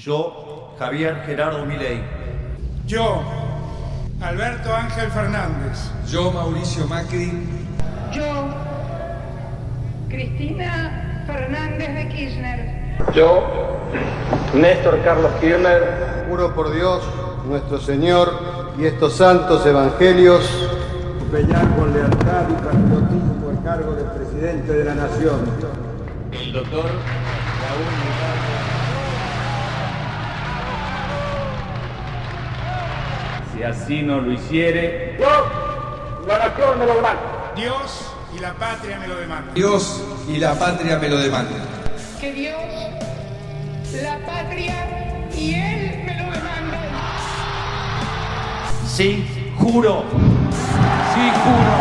Yo, Javier Gerardo Milei. Yo, Alberto Ángel Fernández. Yo, Mauricio Macri. Yo, Cristina Fernández de Kirchner. Yo, Néstor Carlos Kirchner. Juro por Dios, nuestro Señor y estos santos evangelios, desempeñar con lealtad y patriotismo el cargo de presidente de la Nación. El doctor Raúl Mujica. Si así no lo hiciere, Yo, la nación me lo demanda. Dios y la patria me lo demandan. Dios y la patria me lo demandan. Que Dios, la patria y Él me lo demandan. sí, juro. Sí, juro.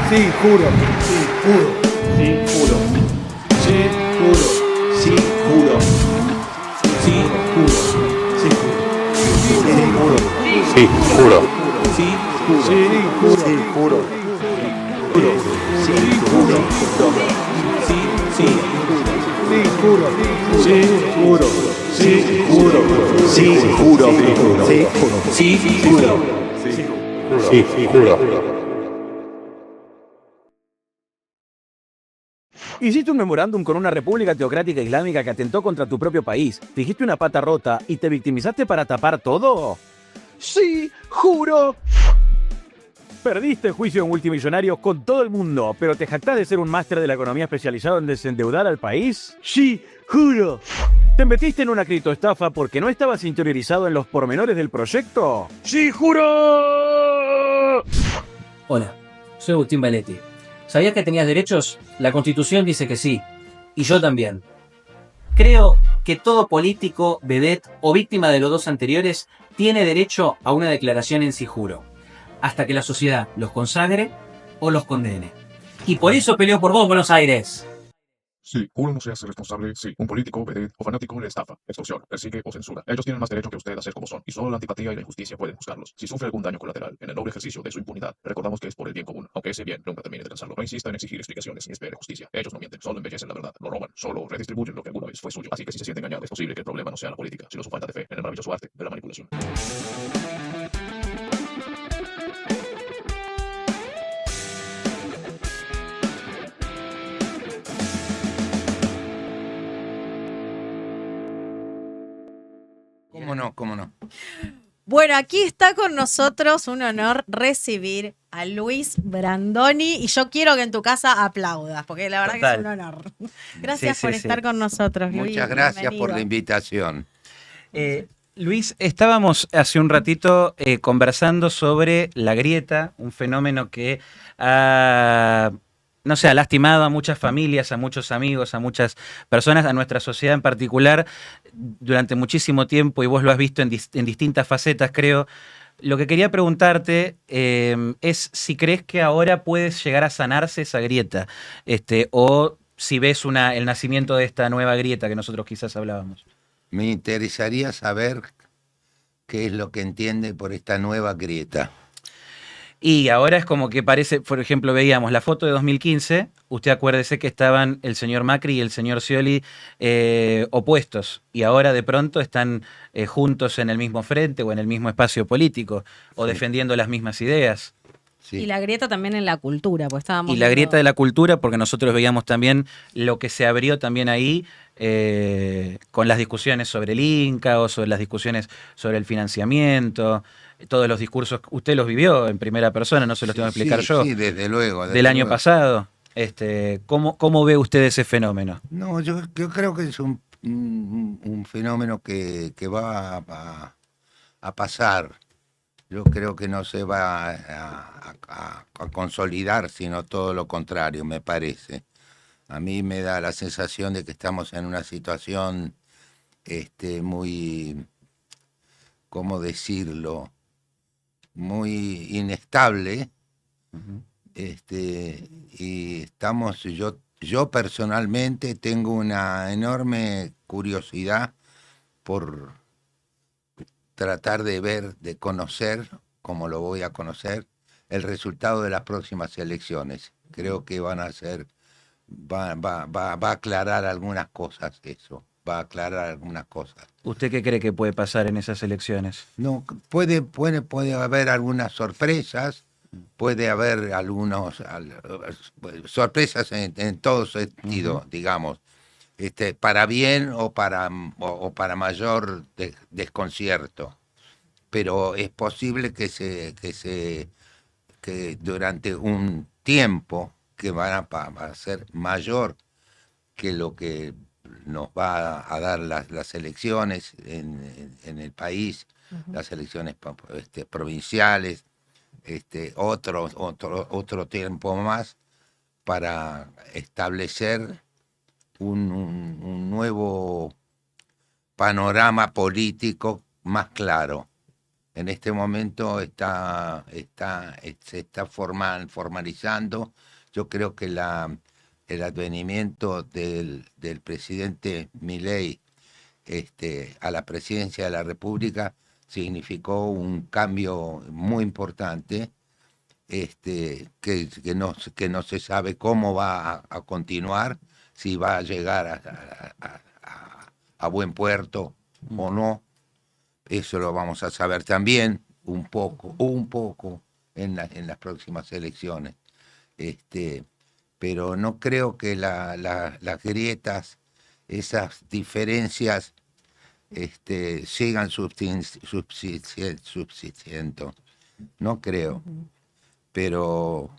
Sí, juro. Sí, juro. Sí, juro. Sí, juro. Sí, juro. Sí, juro. Sí, juro. Sí, juro. Sí, Sí, juro. juro. Sí, juro. Sí, juro. Sí, Sí, juro. Sí, juro. Sí, juro. Sí, juro. Sí, sí, juro. sí, juro. Hiciste un memorándum con una república teocrática islámica que atentó contra tu propio país. Dijiste una pata rota y te victimizaste para tapar todo. Sí, juro. Perdiste el juicio en multimillonarios con todo el mundo, pero te jactás de ser un máster de la economía especializado en desendeudar al país. Sí, juro. ¿Te metiste en una criptoestafa porque no estabas interiorizado en los pormenores del proyecto? ¡Sí, juro! Hola, soy Agustín Valetti. ¿Sabías que tenías derechos? La Constitución dice que sí. Y yo también. Creo que todo político, vedette o víctima de los dos anteriores tiene derecho a una declaración en sí juro, hasta que la sociedad los consagre o los condene. Y por eso peleo por vos, Buenos Aires. Sí, uno no se hace responsable si un político, vedette o fanático le estafa, extorsiona, persigue o censura. Ellos tienen más derecho que usted a ser como son, y solo la antipatía y la injusticia pueden juzgarlos. Si sufre algún daño colateral en el noble ejercicio de su impunidad, recordamos que es por el bien común, aunque ese bien nunca termine de alcanzarlo. No insista en exigir explicaciones ni espere justicia. Ellos no mienten, solo embellecen la verdad, no roban, solo redistribuyen lo que alguna vez fue suyo. Así que si se siente engañado, es posible que el problema no sea la política, sino su falta de fe en el maravilloso arte de la manipulación. ¿Cómo no? ¿Cómo no? Bueno, aquí está con nosotros, un honor recibir a Luis Brandoni y yo quiero que en tu casa aplaudas, porque la verdad que es un honor. Gracias por estar con nosotros, Luis. Muchas gracias por Bienvenido. la invitación. Luis, estábamos hace un ratito conversando sobre la grieta, un fenómeno que ha lastimado a muchas familias, a muchos amigos, a muchas personas, a nuestra sociedad en particular, durante muchísimo tiempo, y vos lo has visto en distintas facetas, creo. Lo que quería preguntarte es si crees que ahora puede llegar a sanarse esa grieta, o si ves el nacimiento de esta nueva grieta que nosotros quizás hablábamos. Me interesaría saber qué es lo que entiende por esta nueva grieta. Y ahora es como que parece, por ejemplo, veíamos la foto de 2015, usted acuérdese que estaban el señor Macri y el señor Scioli opuestos, y ahora de pronto están juntos en el mismo frente o en el mismo espacio político, o defendiendo las mismas ideas. Sí. Y la grieta también en la cultura, pues estábamos Y la viendo- grieta de la cultura, porque nosotros veíamos también lo que se abrió también ahí con las discusiones sobre el Inca o sobre las discusiones sobre el financiamiento, todos los discursos, usted los vivió en primera persona, no se los tengo que explicar yo. Sí, desde luego. Del año pasado. ¿Cómo ve usted ese fenómeno? No, yo creo que es un fenómeno que va a pasar. Yo creo que no se va a consolidar, sino todo lo contrario, me parece. A mí me da la sensación de que estamos en una situación muy, ¿cómo decirlo?, muy inestable. Y estamos, yo personalmente tengo una enorme curiosidad por tratar de ver, de conocer, como lo voy a conocer, el resultado de las próximas elecciones. Creo que va a aclarar algunas cosas eso. va a aclarar algunas cosas. ¿Usted qué cree que puede pasar en esas elecciones? No, puede haber algunas sorpresas, puede haber sorpresas en todo sentido, digamos, para bien o para mayor desconcierto. Pero es posible que durante un tiempo que va a ser mayor que lo que nos va a dar las elecciones en el país, las elecciones provinciales, otro tiempo más para establecer un nuevo panorama político más claro. En este momento se está formalizando. Yo creo que el advenimiento del presidente Milei a la presidencia de la República significó un cambio muy importante, que no se sabe cómo va a continuar, si va a llegar a buen puerto o no. Eso lo vamos a saber también un poco en las próximas elecciones. Pero no creo que las grietas, esas diferencias, sigan subsistiendo. No creo. Pero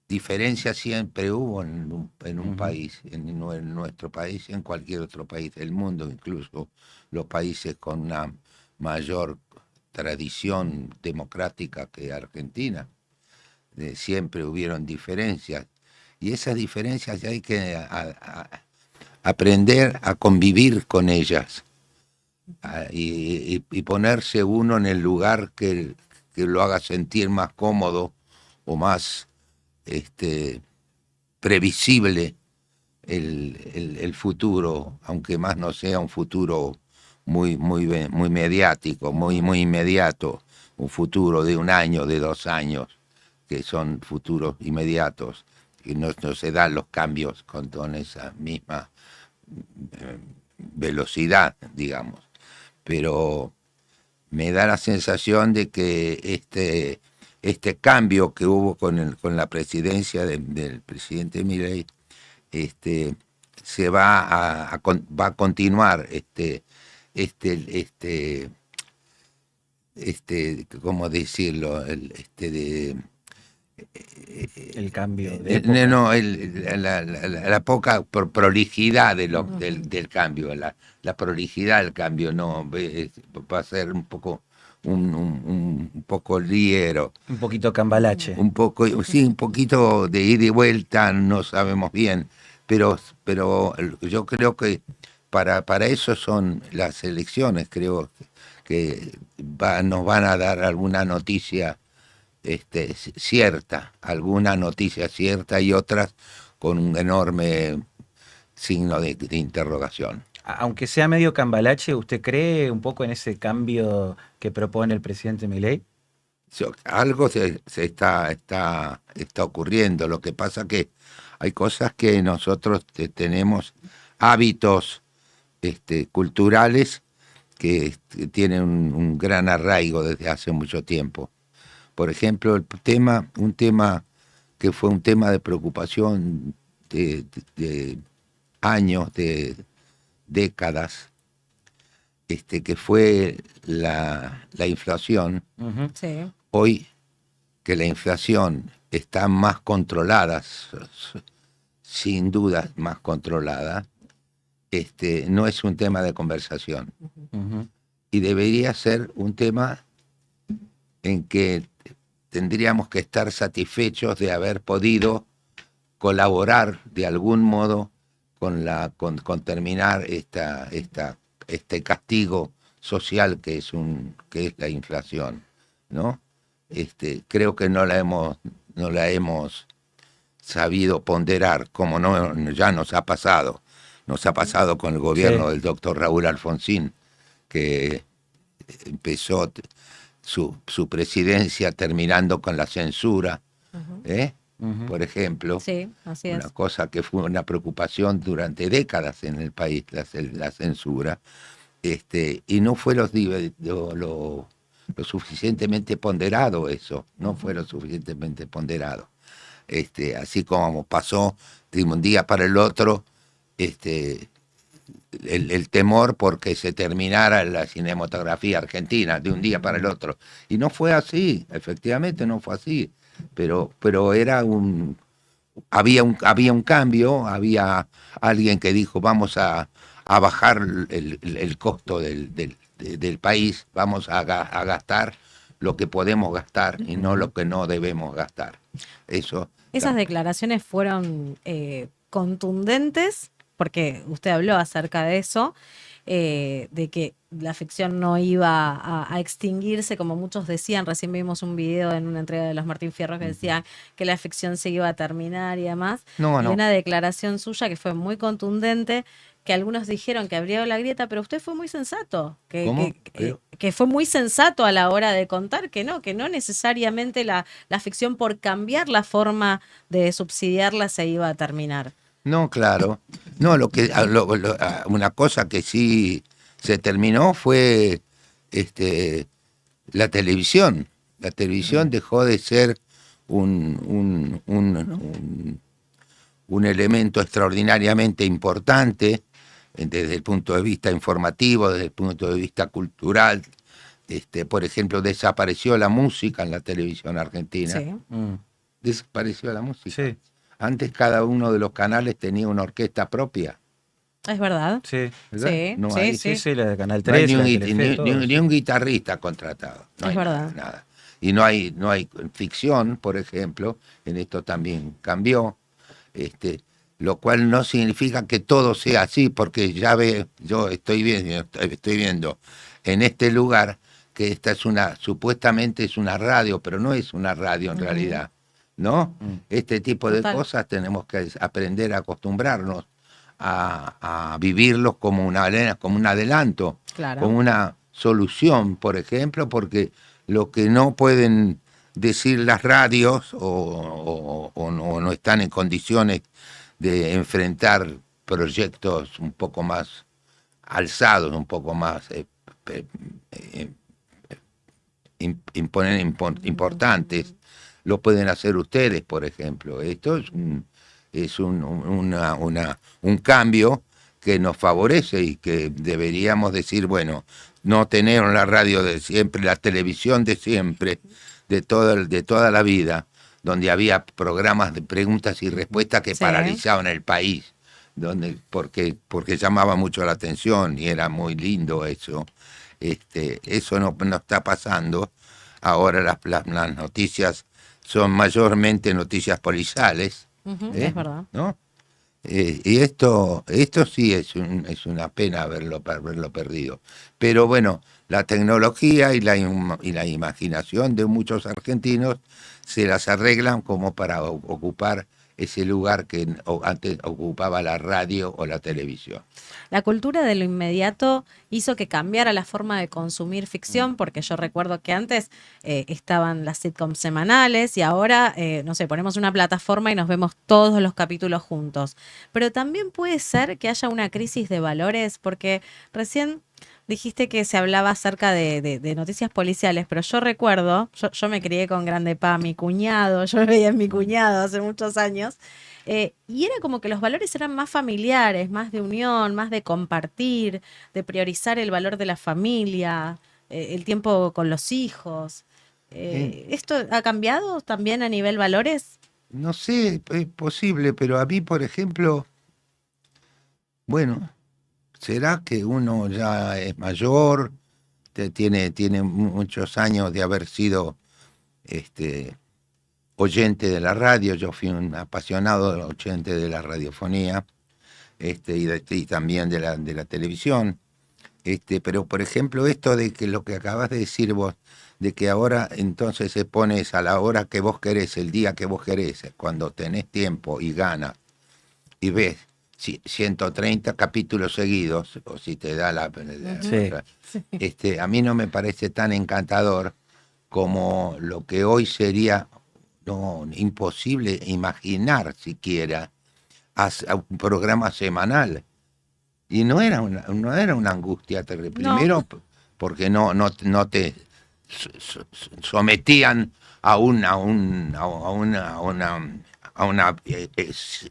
diferencias siempre hubo en un país, en nuestro país y en cualquier otro país del mundo, incluso los países con una mayor tradición democrática que Argentina. Siempre hubieron diferencias, y esas diferencias hay que aprender a convivir con ellas, y ponerse uno en el lugar que lo haga sentir más cómodo o más previsible el futuro, aunque más no sea un futuro muy mediático, muy inmediato, un futuro de 1 año, de 2 años, que son futuros inmediatos, y no se dan los cambios con esa misma velocidad, digamos. Pero me da la sensación de que este cambio que hubo con la presidencia del presidente Milei se va a continuar ¿cómo decirlo? El cambio la poca prolijidad del cambio, la prolijidad del cambio no va a ser un poco liero, un poquito cambalache, un poquito de ida y vuelta, no sabemos bien, pero yo creo que para eso son las elecciones. Creo que nos van a dar alguna noticia cierta, y otras con un enorme signo de interrogación. Aunque sea medio cambalache, ¿usted cree un poco en ese cambio que propone el presidente Milei? Algo se está ocurriendo. Lo que pasa que hay cosas que nosotros tenemos hábitos culturales que tienen un gran arraigo desde hace mucho tiempo. Por ejemplo, un tema que fue un tema de preocupación de años, de décadas, que fue la inflación. Sí. Hoy que la inflación está más controlada, sin duda más controlada, no es un tema de conversación. Y debería ser un tema en que tendríamos que estar satisfechos de haber podido colaborar de algún modo con terminar este castigo social que es la inflación, ¿no? Creo que no la hemos sabido ponderar, como ya nos ha pasado con el gobierno del doctor Raúl Alfonsín, que empezó su presidencia terminando con la censura, por ejemplo. Sí, así es. Una cosa que fue una preocupación durante décadas en el país, la censura. Y no fue lo suficientemente ponderado eso, no fue lo suficientemente ponderado. Así como pasó de un día para el otro, el temor porque se terminara la cinematografía argentina de un día para el otro. Y no fue así, efectivamente no fue así, pero era había un cambio, había alguien que dijo vamos a bajar el costo del país, vamos a gastar lo que podemos gastar y no lo que no debemos gastar. Esas declaraciones fueron contundentes, porque usted habló acerca de eso, de que la ficción no iba a extinguirse, como muchos decían. Recién vimos un video en una entrega de los Martín Fierros que decían que la ficción se iba a terminar y demás. Y una declaración suya que fue muy contundente, que algunos dijeron que abrió la grieta, pero usted fue muy sensato, que fue muy sensato a la hora de contar que no necesariamente la ficción, por cambiar la forma de subsidiarla, se iba a terminar. No, claro. No, una cosa que sí se terminó fue la televisión. La televisión dejó de ser un elemento extraordinariamente importante desde el punto de vista informativo, desde el punto de vista cultural. Por ejemplo, desapareció la música en la televisión argentina. Sí. Desapareció la música. Sí. Antes cada uno de los canales tenía una orquesta propia. Es verdad. Sí. ¿Verdad? Sí, No sí, hay, sí. La de Canal no hay 3, ni un guitarrista contratado. No es hay verdad. nada. Y no hay ficción, por ejemplo, en esto también cambió, lo cual no significa que todo sea así, porque yo estoy viendo en este lugar que esta supuestamente es una radio, pero no es una radio en realidad, ¿no? Este tipo de cosas tenemos que aprender a acostumbrarnos a vivirlos como un adelanto, Claro. como una solución, por ejemplo, porque lo que no pueden decir las radios o no están en condiciones de enfrentar proyectos un poco más alzados, un poco más importantes, lo pueden hacer ustedes, por ejemplo. Esto es un cambio que nos favorece y que deberíamos decir, bueno, no tener la radio de siempre, la televisión de siempre, de toda la vida, donde había programas de preguntas y respuestas que paralizaban el país, porque llamaba mucho la atención y era muy lindo eso. Eso no está pasando. Ahora las noticias son mayormente noticias policiales. Es verdad. ¿No? Y esto sí es una pena haberlo perdido. Pero bueno, la tecnología y la imaginación de muchos argentinos se las arreglan como para ocupar ese lugar que antes ocupaba la radio o la televisión. La cultura de lo inmediato hizo que cambiara la forma de consumir ficción, porque yo recuerdo que antes estaban las sitcoms semanales y ahora, no sé, ponemos una plataforma y nos vemos todos los capítulos juntos. Pero también puede ser que haya una crisis de valores, porque recién dijiste que se hablaba acerca de noticias policiales, pero yo recuerdo, yo me crié con Grande Pa, mi cuñado, yo lo veía en mi cuñado hace muchos años, y era como que los valores eran más familiares, más de unión, más de compartir, de priorizar el valor de la familia, el tiempo con los hijos. ¿Esto ha cambiado también a nivel valores? No sé, es posible, pero a mí, por ejemplo, bueno, será que uno ya es mayor, tiene muchos años de haber sido oyente de la radio. Yo fui un apasionado oyente de la radiofonía y también de la televisión. Pero, por ejemplo, esto de que lo que acabas de decir vos, de que ahora entonces se pones a la hora que vos querés, el día que vos querés, cuando tenés tiempo y ganas, y ves 130 capítulos seguidos, o si te da a mí no me parece tan encantador como lo que hoy sería imposible imaginar siquiera a un programa semanal. Y no era una angustia terrible. No. Primero, porque no te sometían a una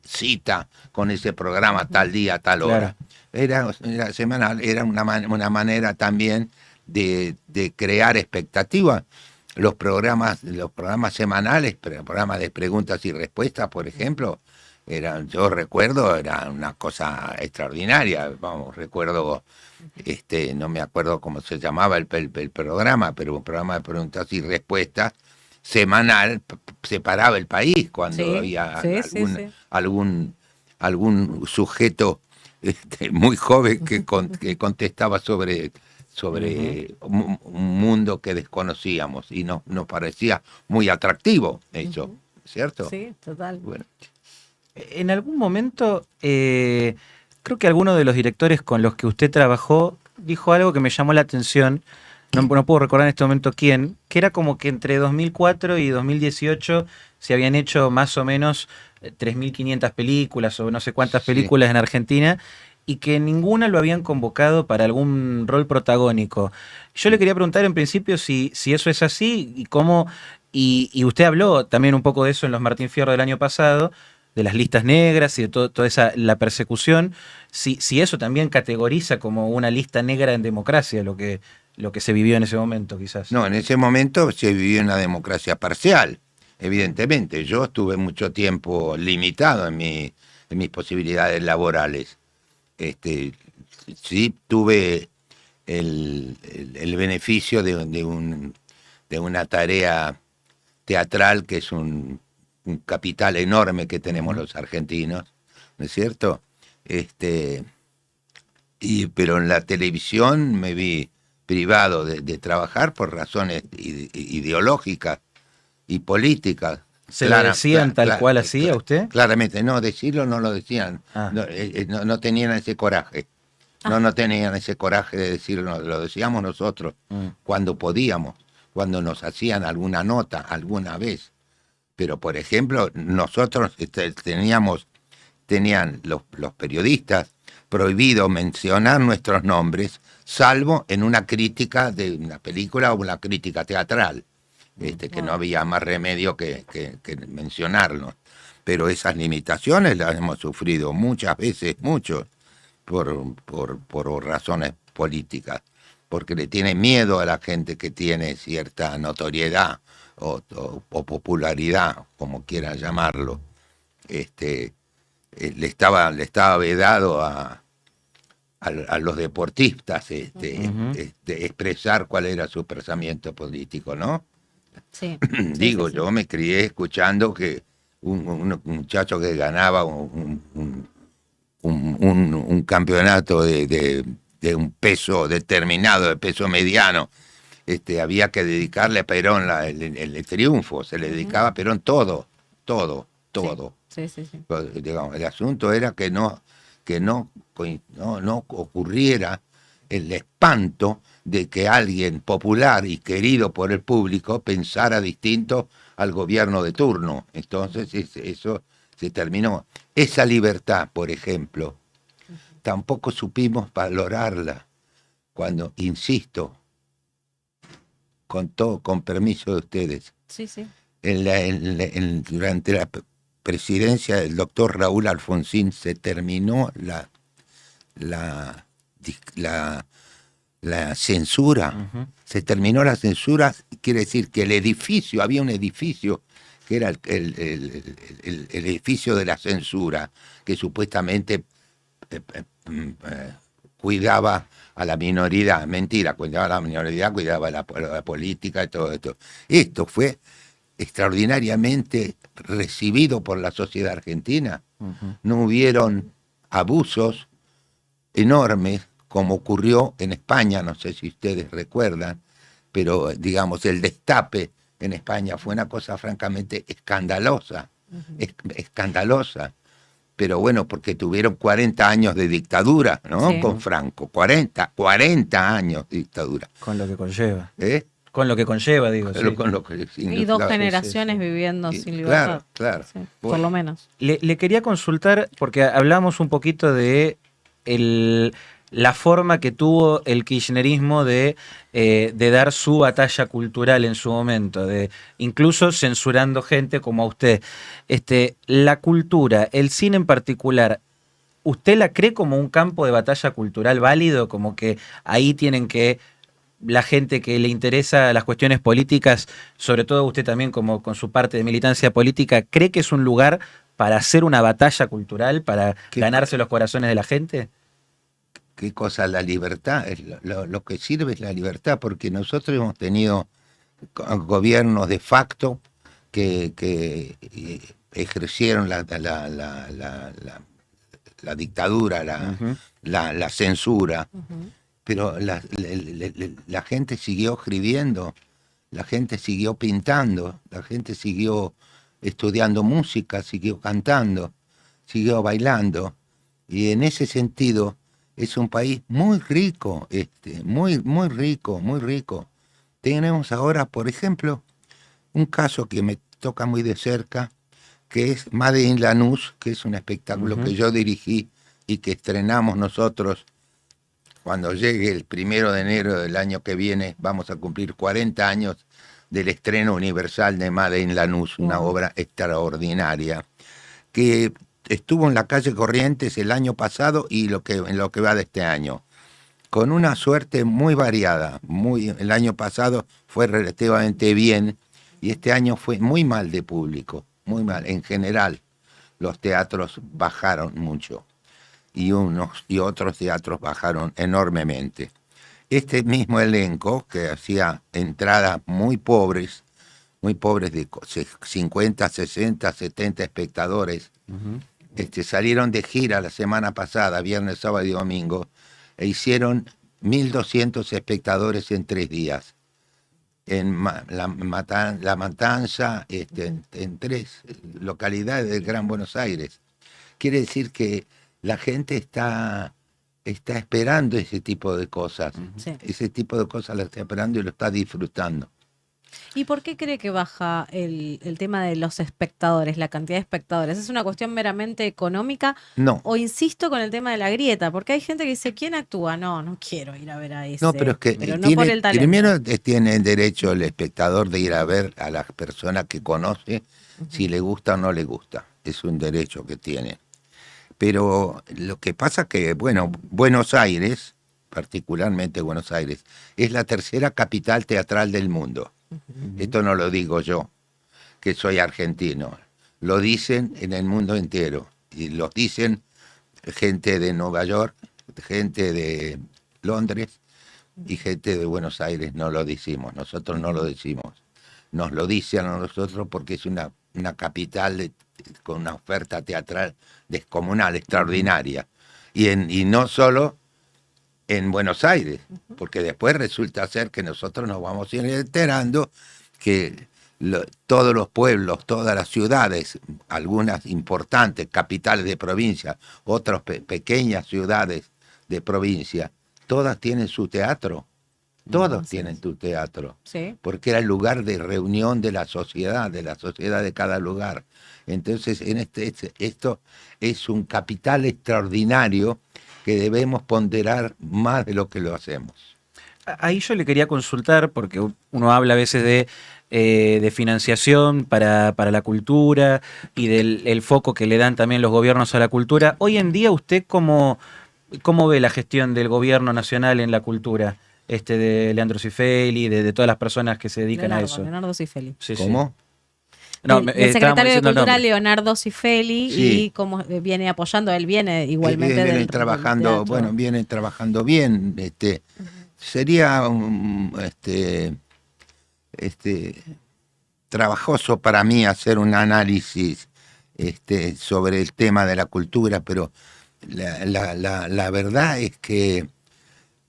cita con ese programa tal día, tal hora. Era semanal, era una manera también de crear expectativas. Los programas semanales, programas de preguntas y respuestas, por ejemplo, yo recuerdo, era una cosa extraordinaria. Vamos, recuerdo, no me acuerdo cómo se llamaba el programa, pero un programa de preguntas y respuestas semanal separaba el país cuando había algún sujeto muy joven que contestaba sobre un mundo que desconocíamos y nos parecía muy atractivo eso, ¿cierto? Sí, total. Bueno. En algún momento, creo que alguno de los directores con los que usted trabajó dijo algo que me llamó la atención, no puedo recordar en este momento quién, que era como que entre 2004 y 2018 se habían hecho más o menos 3.500 películas o no sé cuántas películas en Argentina, y que ninguna lo habían convocado para algún rol protagónico. Yo le quería preguntar en principio si eso es así y cómo, y usted habló también un poco de eso en los Martín Fierro del año pasado, de las listas negras y de toda esa la persecución, si eso también categoriza como una lista negra en democracia, lo que se vivió en ese momento, quizás. No, en ese momento se vivió una democracia parcial, evidentemente. Yo estuve mucho tiempo limitado en mis posibilidades laborales. Sí tuve el beneficio de una tarea teatral que es un capital enorme que tenemos los argentinos, ¿no es cierto? Pero en la televisión me vi privado de trabajar por razones ideológicas y políticas. ¿Se lo decían tal cual así a usted? Claramente, no, decirlo no lo decían. No tenían ese coraje. No tenían ese coraje de decirlo, lo decíamos nosotros cuando podíamos, cuando nos hacían alguna nota, alguna vez. Pero, por ejemplo, nosotros tenían los periodistas prohibido mencionar nuestros nombres, salvo en una crítica de una película o una crítica teatral. Que no había más remedio que mencionarlo. Pero esas limitaciones las hemos sufrido muchas veces, mucho, por razones políticas, porque le tiene miedo a la gente que tiene cierta notoriedad o popularidad, como quieran llamarlo. Le estaba vedado a los deportistas expresar cuál era su pensamiento político, ¿no? Sí. Digo, yo me crié escuchando que un muchacho que ganaba un campeonato de un peso determinado, de peso mediano, había que dedicarle a Perón el triunfo, se le dedicaba a Perón todo. Sí. Digamos, el asunto era que no ocurriera el espanto de que alguien popular y querido por el público pensara distinto al gobierno de turno. Entonces eso se terminó. Esa libertad, por ejemplo, tampoco supimos valorarla cuando, insisto, con permiso de ustedes, durante la presidencia del doctor Raúl Alfonsín se terminó la censura. Se terminó la censura, quiere decir que había un edificio que era el edificio de la censura, que supuestamente cuidaba a la minoridad. Mentira, cuidaba a la minoridad, cuidaba a la política y todo esto. Esto fue extraordinariamente recibido por la sociedad argentina. No hubieron abusos enormes como ocurrió en España, no sé si ustedes recuerdan, pero digamos el destape en España fue una cosa francamente escandalosa, escandalosa, pero bueno, porque tuvieron 40 años de dictadura, ¿no? Con Franco, 40 años de dictadura. Con lo que conlleva. Con lo que conlleva, digo. Pero Sí. con lo que, Y dos claro, generaciones viviendo sin libertad. Claro. Sí, por lo menos. Le quería consultar, porque hablamos un poquito de la forma que tuvo el kirchnerismo de dar su batalla cultural en su momento, de incluso censurando gente como a usted. La cultura, el cine en particular, ¿usted la cree como un campo de batalla cultural válido? Como que ahí tienen que la gente que le interesa las cuestiones políticas, sobre todo usted también como con su parte de militancia política, ¿cree que es un lugar para hacer una batalla cultural, para ganarse los corazones de la gente? ¿Qué cosa? La libertad. Lo que sirve es la libertad, porque nosotros hemos tenido gobiernos de facto que ejercieron la dictadura, la censura. Pero la gente siguió escribiendo, la gente siguió pintando, la gente siguió estudiando música, siguió cantando, siguió bailando. Y en ese sentido es un país muy rico, muy rico. Tenemos ahora, por ejemplo, un caso que me toca muy de cerca, que es Made in Lanús, que es un espectáculo que yo dirigí y que estrenamos nosotros. Cuando llegue el 1 de enero del año que viene, vamos a cumplir 40 años del estreno universal de Made in Lanús, una obra extraordinaria, que estuvo en la calle Corrientes el año pasado y en lo que va de este año, con una suerte muy variada. El año pasado fue relativamente bien y este año fue muy mal de público, muy mal. En general, los teatros bajaron mucho. Y unos y otros teatros bajaron enormemente. Este mismo elenco, que hacía entradas muy pobres de 50, 60, 70 espectadores, salieron de gira la semana pasada, viernes, sábado y domingo, e hicieron 1.200 espectadores en 3 días. En La Matanza, en 3 localidades del Gran Buenos Aires. Quiere decir que la gente está esperando ese tipo de cosas. Sí. Ese tipo de cosas la está esperando y lo está disfrutando. ¿Y por qué cree que baja el tema de los espectadores, la cantidad de espectadores? ¿Es una cuestión meramente económica? No. O insisto con el tema de la grieta, porque hay gente que dice, ¿quién actúa? No quiero ir a ver a ese. No, pero es que no por el talento. Primero tiene derecho el espectador de ir a ver a la persona que conoce, si le gusta o no le gusta. Es un derecho que tiene. Pero lo que pasa que, bueno, Buenos Aires, particularmente Buenos Aires, es la tercera capital teatral del mundo. Esto no lo digo yo, que soy argentino. Lo dicen en el mundo entero. Y lo dicen gente de Nueva York, gente de Londres y gente de Buenos Aires. No lo decimos, nosotros no lo decimos. Nos lo dicen a nosotros porque es una capital con una oferta teatral descomunal, extraordinaria. Y no solo en Buenos Aires, porque después resulta ser que nosotros nos vamos a ir enterando que todos los pueblos, todas las ciudades, algunas importantes, capitales de provincia, otras pequeñas ciudades de provincia, todas tienen su teatro. Todos tienen tu teatro, ¿sí? Porque era el lugar de reunión de la sociedad de cada lugar. Entonces, esto es un capital extraordinario que debemos ponderar más de lo que lo hacemos. Ahí yo le quería consultar, porque uno habla a veces de financiación para la cultura y del foco que le dan también los gobiernos a la cultura. Hoy en día, ¿usted cómo ve la gestión del gobierno nacional en la cultura? De Leandro Cifeli, de todas las personas que se dedican a eso. Leonardo Cifeli. Sí, ¿Cómo? Sí. No, el secretario de Cultura, Leonardo Cifeli, sí. Y cómo viene apoyando, él viene igualmente viene trabajando, viene trabajando bien. Sería trabajoso para mí hacer un análisis sobre el tema de la cultura, pero la verdad es que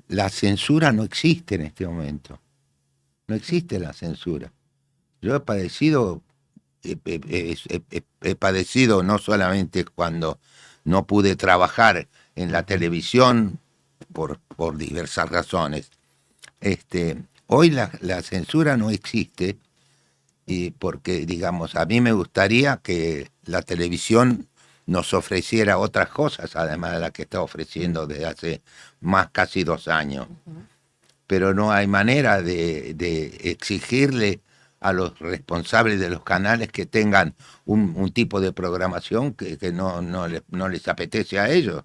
la censura no existe en este momento. No existe la censura. Yo he padecido no solamente cuando no pude trabajar en la televisión por diversas razones, hoy la censura no existe, y porque, digamos, a mí me gustaría que la televisión nos ofreciera otras cosas, además de la que está ofreciendo desde hace casi 2 años. Pero no hay manera de exigirle a los responsables de los canales que tengan un tipo de programación que no les apetece a ellos.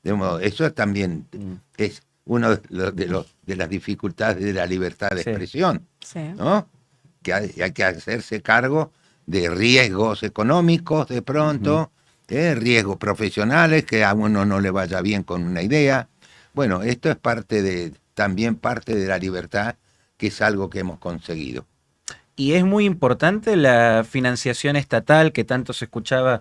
De modo, eso también es una de las dificultades de la libertad de expresión, ¿no? Que hay que hacerse cargo de riesgos económicos de pronto, riesgos profesionales, que a uno no le vaya bien con una idea. Bueno, esto es también parte de la libertad, que es algo que hemos conseguido. Y es muy importante la financiación estatal, que tanto se escuchaba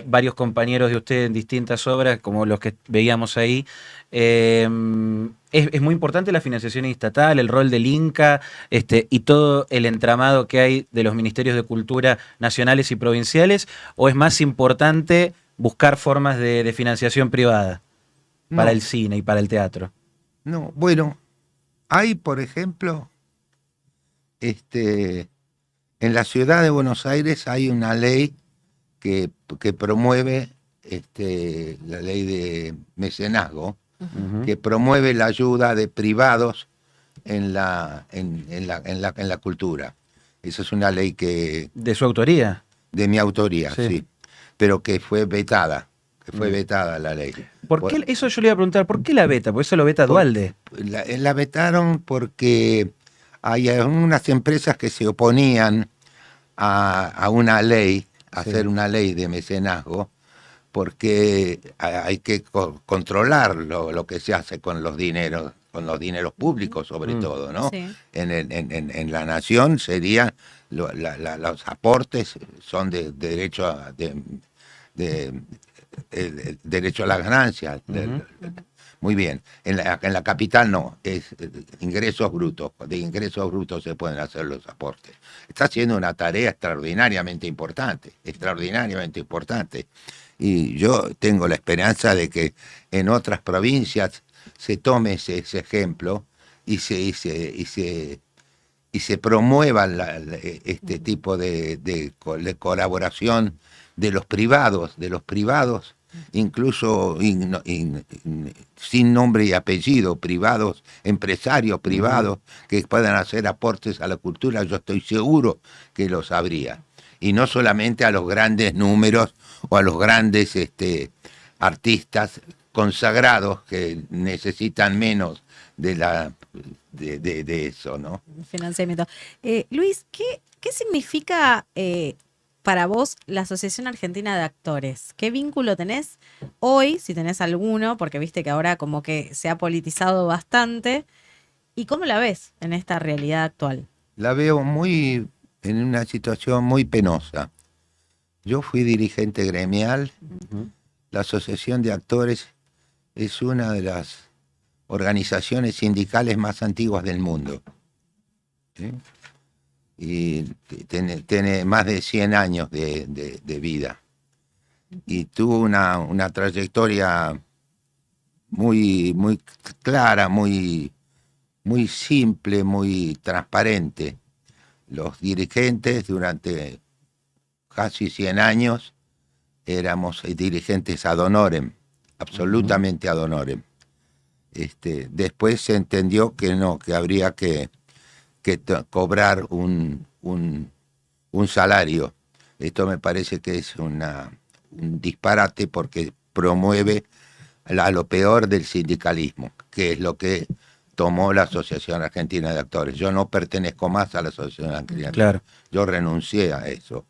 varios compañeros de usted en distintas obras, como los que veíamos ahí. Es muy importante la financiación estatal, el rol del INCA y todo el entramado que hay de los ministerios de cultura nacionales y provinciales, ¿o es más importante buscar formas de financiación privada para el cine y para el teatro? No, bueno, hay, por ejemplo, en la ciudad de Buenos Aires hay una ley que promueve la ley de mecenazgo, que promueve la ayuda de privados en la cultura. Esa es una ley que... ¿De su autoría? De mi autoría, sí. Pero que fue vetada. La ley. ¿Por qué? Eso yo le iba a preguntar, ¿por qué la veta? Porque eso lo veta Duhalde. La vetaron porque hay unas empresas que se oponían a una ley, a hacer una ley de mecenazgo, porque hay que controlar lo que se hace con los dineros públicos, sobre todo, ¿no? Sí. En la nación serían los aportes son de derecho a el derecho a la ganancia. Muy bien. En la capital no, es ingresos brutos. De ingresos brutos se pueden hacer los aportes. Está haciendo una tarea extraordinariamente importante. Y yo tengo la esperanza de que en otras provincias se tome ese ejemplo y se promueva este tipo de colaboración de los privados, incluso sin nombre y apellido, privados, empresarios privados que puedan hacer aportes a la cultura. Yo estoy seguro que los habría. Y no solamente a los grandes números o a los grandes artistas consagrados que necesitan menos de eso, ¿no? Financiamiento. Luis, ¿qué significa para vos la Asociación Argentina de Actores? ¿Qué vínculo tenés hoy, si tenés alguno? Porque viste que ahora como que se ha politizado bastante. ¿Y cómo la ves en esta realidad actual? La veo en una situación muy penosa. Yo fui dirigente gremial. La Asociación de Actores es una de las organizaciones sindicales más antiguas del mundo, ¿sí? Y tiene más de 100 años de vida. Y tuvo una trayectoria muy clara, muy simple, muy transparente. Los dirigentes durante casi 100 años éramos dirigentes ad honorem, absolutamente ad honorem. Después se entendió que habría que cobrar un salario. Esto me parece que es un disparate, porque promueve a lo peor del sindicalismo, que es lo que tomó la Asociación Argentina de Actores. Yo no pertenezco más a la Asociación Argentina de Actores. Yo renuncié a eso,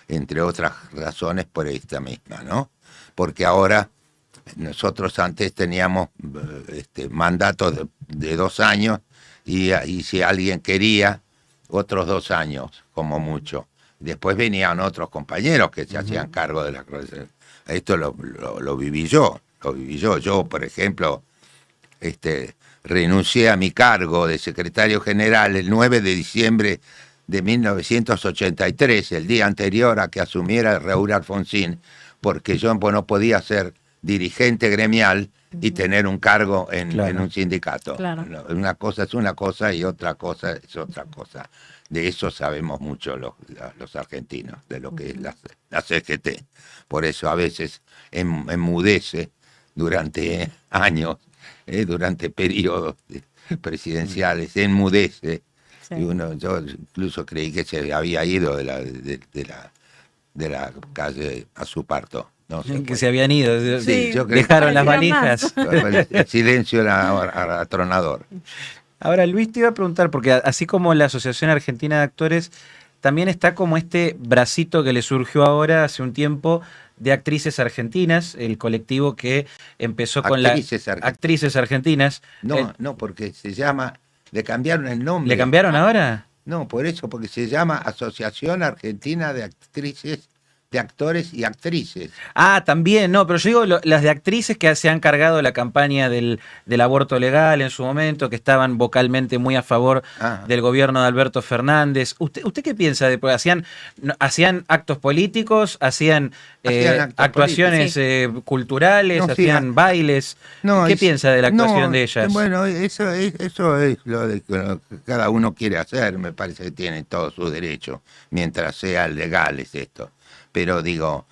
entre otras razones por esta misma, ¿no? Porque ahora nosotros antes teníamos mandatos de 2 años y si alguien quería, otros 2 años, como mucho. Después venían otros compañeros que se hacían cargo de las cosas. Esto lo viví yo. Yo, por ejemplo, renuncié a mi cargo de secretario general el 9 de diciembre de 1983, el día anterior a que asumiera Raúl Alfonsín, porque yo no podía ser dirigente gremial y tener un cargo en un sindicato. Claro. Una cosa es una cosa y otra cosa es otra cosa. De eso sabemos mucho los argentinos, de lo que es la CGT. Por eso a veces enmudece durante años, durante periodos presidenciales, enmudece. Sí. Y yo incluso creí que se había ido de la calle a su parto. No sé, que se habían ido. Sí, yo creo dejaron que las valijas. el silencio era atronador. Ahora, Luis, te iba a preguntar, porque así como la Asociación Argentina de Actores, también está como este bracito que le surgió ahora hace un tiempo de actrices argentinas, el colectivo que empezó con las actrices argentinas. No, porque se llama, le cambiaron el nombre. ¿Le cambiaron ahora? No, por eso, porque se llama Asociación Argentina de Actrices, de Actores y Actrices. Ah, también, no, pero yo digo las de actrices que se han cargado la campaña del aborto legal en su momento, que estaban vocalmente muy a favor del gobierno de Alberto Fernández. ¿Usted qué piensa? ¿Hacían actos políticos? ¿Hacían actuaciones culturales? ¿Hacían bailes? ¿Qué piensa de la actuación de ellas? Bueno, eso es lo que cada uno quiere hacer. Me parece que tiene todo su derecho, mientras sea legal es esto. Pero digo,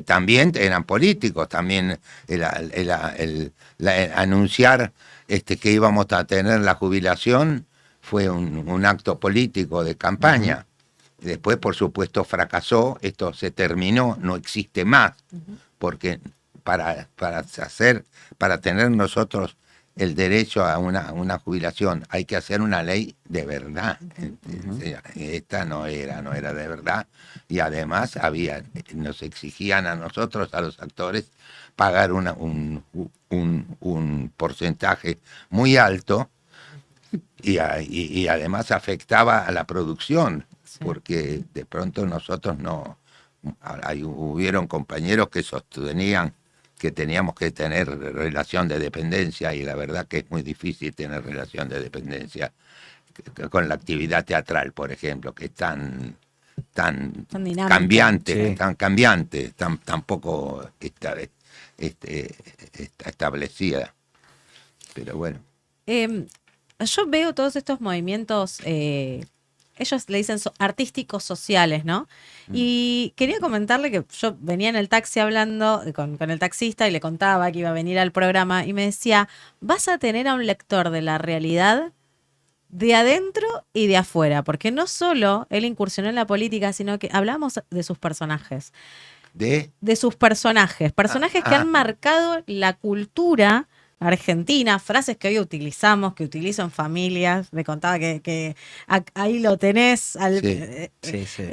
también eran políticos, también anunciar que íbamos a tener la jubilación fue un acto político de campaña. Después, por supuesto, fracasó, esto se terminó, no existe más, porque para tener nosotros el derecho a una jubilación hay que hacer una ley de verdad. Esta no era de verdad, y además nos exigían a nosotros, a los actores, pagar un porcentaje muy alto, y además afectaba a la producción, porque de pronto nosotros hubieron compañeros que sostenían que teníamos que tener relación de dependencia, y la verdad que es muy difícil tener relación de dependencia con la actividad teatral, por ejemplo, que es tan cambiante, tan poco establecida. Pero bueno. Yo veo todos estos movimientos, ellos le dicen artísticos sociales, ¿no? Y quería comentarle que yo venía en el taxi hablando con el taxista y le contaba que iba a venir al programa y me decía, vas a tener a un lector de la realidad de adentro y de afuera, porque no solo él incursionó en la política, sino que hablamos de sus personajes. De sus personajes que han marcado la cultura argentina, frases que hoy utilizamos, que utilizo en familias. Me contaba que ahí lo tenés,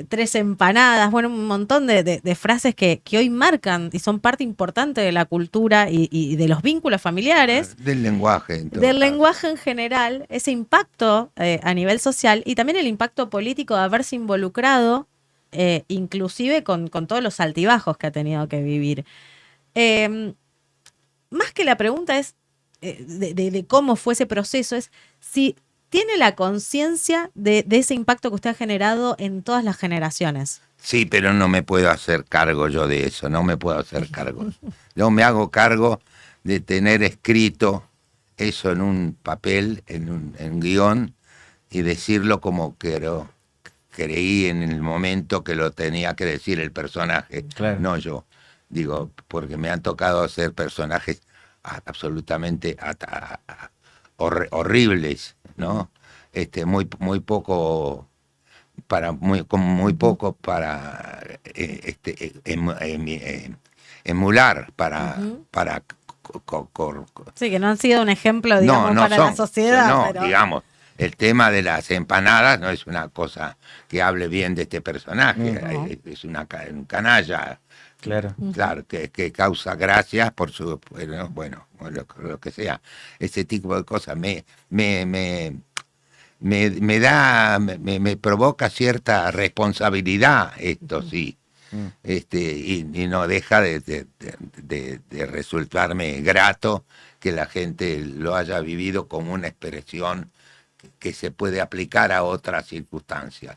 tres empanadas, bueno, un montón de frases que hoy marcan y son parte importante de la cultura y de los vínculos familiares. Del lenguaje. Del lenguaje en general, ese impacto a nivel social y también el impacto político de haberse involucrado, inclusive con todos los altibajos que ha tenido que vivir. Más que la pregunta es de cómo fue ese proceso, es si tiene la conciencia de ese impacto que usted ha generado en todas las generaciones. Sí, pero no me puedo hacer cargo yo de eso, no me puedo hacer cargo. Yo me hago cargo de tener escrito eso en un papel, en un guión, y decirlo como creí en el momento que lo tenía que decir el personaje, no yo. Digo, porque me han tocado hacer personajes absolutamente horribles, ¿no? Muy poco para emular, sí, que no han sido un ejemplo, digamos, para la sociedad. No, pero... digamos, el tema de las empanadas no es una cosa que hable bien de este personaje, es un canalla. Claro, que causa gracia por su, bueno, lo que sea, ese tipo de cosas me provoca cierta responsabilidad esto, sí, y no deja de resultarme grato que la gente lo haya vivido como una expresión que se puede aplicar a otras circunstancias.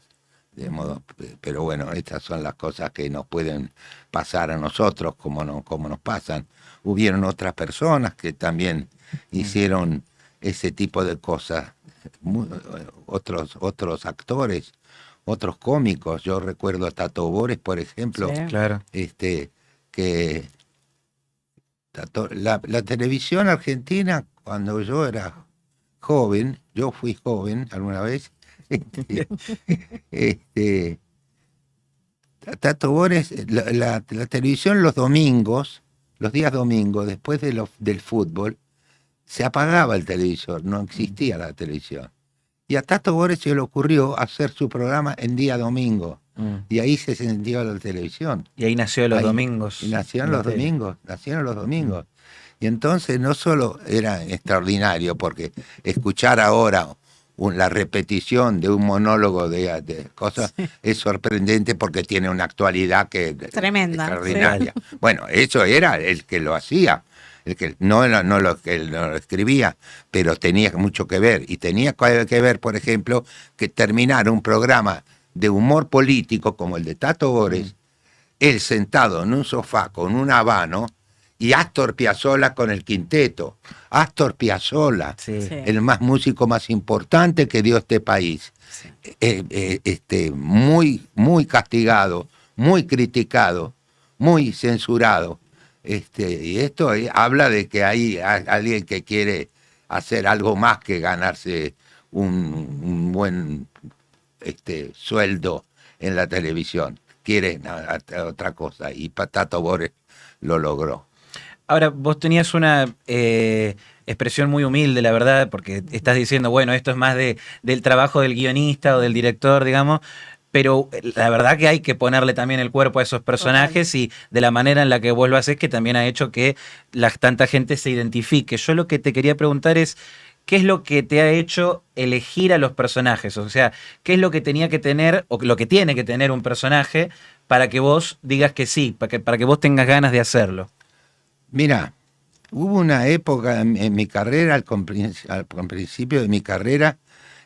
De modo, pero bueno, estas son las cosas que nos pueden pasar a nosotros, como nos pasan. Hubieron otras personas que también hicieron ese tipo de cosas, otros actores, otros cómicos. Yo recuerdo a Tato Bores, por ejemplo, Sí, claro. Que la televisión argentina, cuando yo era joven, yo fui joven alguna vez, Tato Bores, la televisión los domingos, los días domingos, después del fútbol, se apagaba el televisor, no existía la televisión. Y a Tato Bores se le ocurrió hacer su programa en día domingo. Y ahí se encendió la televisión. Y ahí nació los domingos. Y nacieron los domingos. Y entonces no solo era extraordinario, porque escuchar ahora la repetición de un monólogo de cosas es sorprendente porque tiene una actualidad que tremenda, extraordinaria. Sí. Bueno, eso era el que lo hacía, el que no lo que lo escribía, pero tenía mucho que ver. Y tenía que ver, por ejemplo, que terminar un programa de humor político como el de Tato Bores, él sentado en un sofá con un habano, y Astor Piazzolla con el quinteto. Astor Piazzolla, el músico más importante que dio este país. Muy, muy castigado, muy criticado, muy censurado. Y esto habla de que hay alguien que quiere hacer algo más que ganarse un buen sueldo en la televisión. Quiere otra cosa, y Tato Bores lo logró. Ahora, vos tenías una expresión muy humilde, la verdad, porque estás diciendo, bueno, esto es más del trabajo del guionista o del director, digamos, pero la verdad que hay que ponerle también el cuerpo a esos personajes y de la manera en la que vos lo haces, que también ha hecho que tanta gente se identifique. Yo lo que te quería preguntar es, ¿qué es lo que te ha hecho elegir a los personajes? O sea, ¿qué es lo que tenía que tener o lo que tiene que tener un personaje para que vos digas que sí, para que vos tengas ganas de hacerlo? Mira, hubo una época en mi carrera, al principio de mi carrera,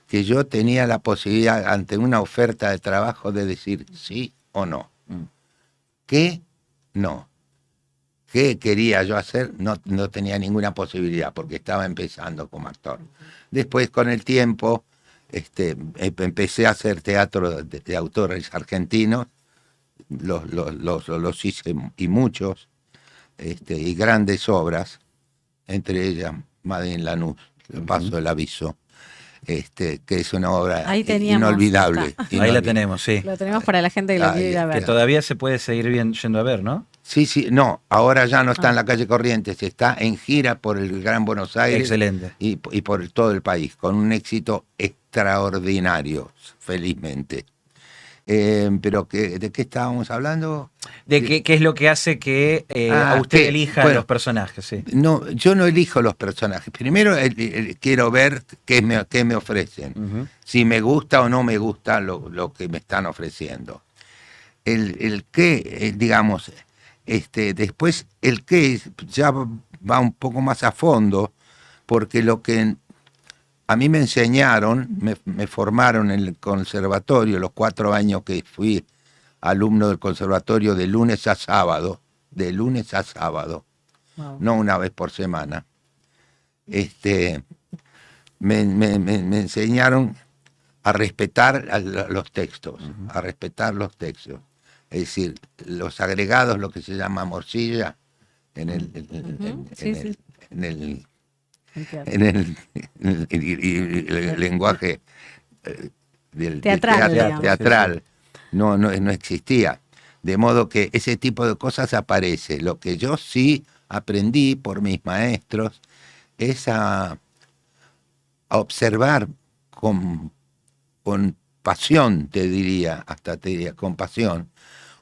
que yo tenía la posibilidad, ante una oferta de trabajo, de decir sí o no. ¿Qué? No. ¿Qué quería yo hacer? No tenía ninguna posibilidad, porque estaba empezando como actor. Después, con el tiempo, empecé a hacer teatro de autores argentinos, los hice, y muchos, y grandes obras, entre ellas Madeleine Lanús, El paso del aviso, que es una obra inolvidable. Ahí la tenemos, sí. Lo tenemos para la gente que lo quiere ir a ver. Que todavía se puede seguir yendo a ver, ¿no? Sí, no, ahora ya no está en la calle Corrientes, está en gira por el Gran Buenos Aires. Excelente. Y por todo el país, con un éxito extraordinario, felizmente. Pero ¿de qué estábamos hablando? De qué es lo que hace que a usted elija los personajes. Sí. No, yo no elijo los personajes. Primero quiero ver qué me ofrecen. Si me gusta o no me gusta lo que me están ofreciendo. El qué, digamos, después el qué ya va un poco más a fondo, porque lo que a mí me enseñaron, me formaron en el conservatorio, los 4 años que fui alumno del conservatorio, de lunes a sábado, wow. No una vez por semana. Me enseñaron a respetar los textos, Es decir, los agregados, lo que se llama morcilla, en el lenguaje teatral no existía. De modo que ese tipo de cosas aparece. Lo que yo sí aprendí por mis maestros es a observar con pasión, con pasión,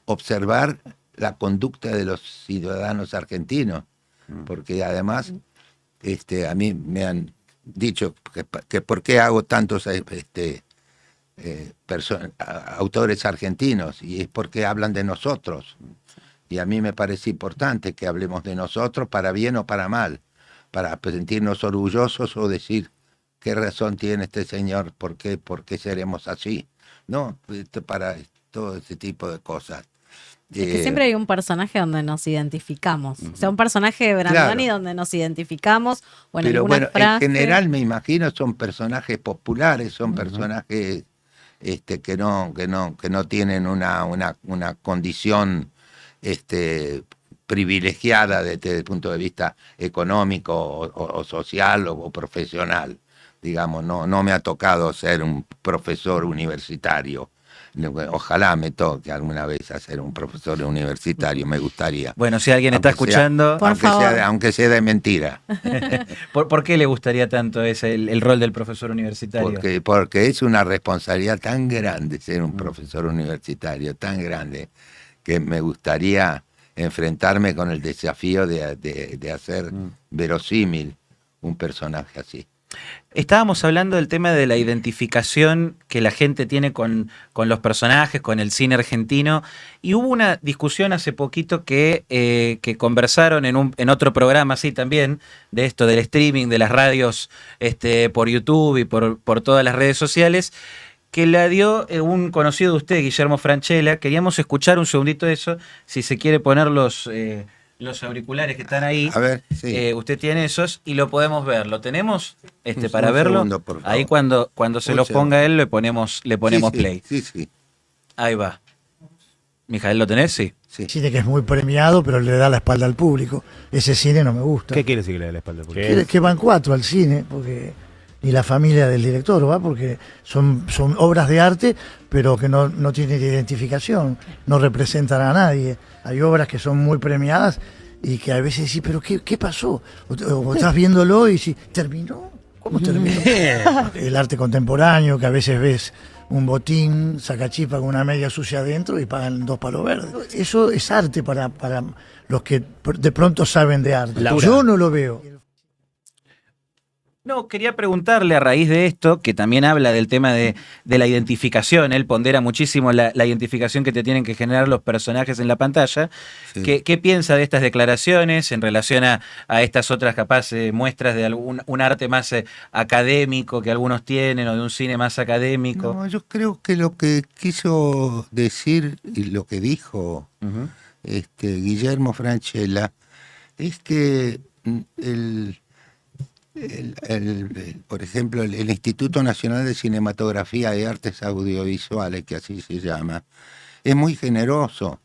observar la conducta de los ciudadanos argentinos, porque además a mí me han dicho que por qué hago tantos autores argentinos, y es porque hablan de nosotros, y a mí me parece importante que hablemos de nosotros, para bien o para mal, para sentirnos orgullosos o decir qué razón tiene este señor, por qué seremos así. ¿no? Para todo ese tipo de cosas. Es que siempre hay un personaje donde nos identificamos. O sea, un personaje de Brandoni donde nos identificamos. O en pero bueno, frase. en general me imagino son personajes populares, son personajes que no tienen una condición privilegiada desde el punto de vista económico o social o profesional. Digamos, no me ha tocado ser un profesor universitario. Ojalá me toque alguna vez hacer un profesor universitario, me gustaría. Bueno, si alguien está escuchando... Aunque sea de mentira. ¿Por qué le gustaría tanto el rol del profesor universitario? Porque es una responsabilidad tan grande ser un profesor universitario, tan grande, que me gustaría enfrentarme con el desafío de hacer verosímil un personaje así. Estábamos hablando del tema de la identificación que la gente tiene con los personajes, con el cine argentino, y hubo una discusión hace poquito que conversaron en otro programa así también, de esto del streaming, de las radios por YouTube y por todas las redes sociales, que la dio un conocido de usted, Guillermo Francella. Queríamos escuchar un segundito de eso, si se quiere poner los auriculares que están ahí. A ver, sí. Usted tiene esos y lo podemos ver. ¿Lo tenemos para un verlo? segundo, por favor. Ahí cuando se los ponga él le ponemos play. Sí. Ahí va. Mijael, ¿lo tenés? Sí. Cine que es muy premiado, pero le da la espalda al público. Ese cine no me gusta. ¿Qué quiere decir que le da la espalda al público? Que van 4 al cine, porque ni la familia del director, ¿va? Porque son obras de arte, pero que no tienen identificación, no representan a nadie. Hay obras que son muy premiadas y que a veces decís, ¿pero qué pasó? O estás viéndolo y decís, ¿terminó? ¿Cómo terminó? El arte contemporáneo, que a veces ves un botín, sacachipa con una media sucia adentro y pagan 2 palos verdes. Eso es arte para los que de pronto saben de arte. Yo no lo veo. No, quería preguntarle a raíz de esto, que también habla del tema de la identificación. Él pondera muchísimo la identificación que te tienen que generar los personajes en la pantalla. Sí. ¿Qué piensa de estas declaraciones en relación a estas otras muestras de un arte más académico que algunos tienen, o de un cine más académico? No, yo creo que lo que quiso decir y lo que dijo Guillermo Francella es que por ejemplo, el Instituto Nacional de Cinematografía y Artes Audiovisuales, que así se llama, es muy generoso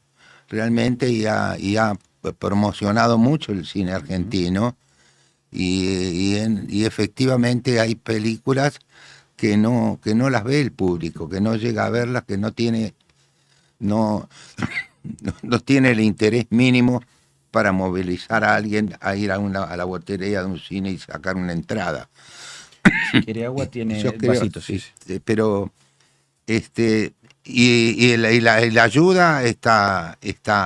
realmente y ha promocionado mucho el cine argentino y efectivamente hay películas que no las ve el público, que no llega a verlas, que no tiene el interés mínimo para movilizar a alguien a ir a la botería de un cine y sacar una entrada. Si quiere agua tiene vasitos, sí. Pero y la ayuda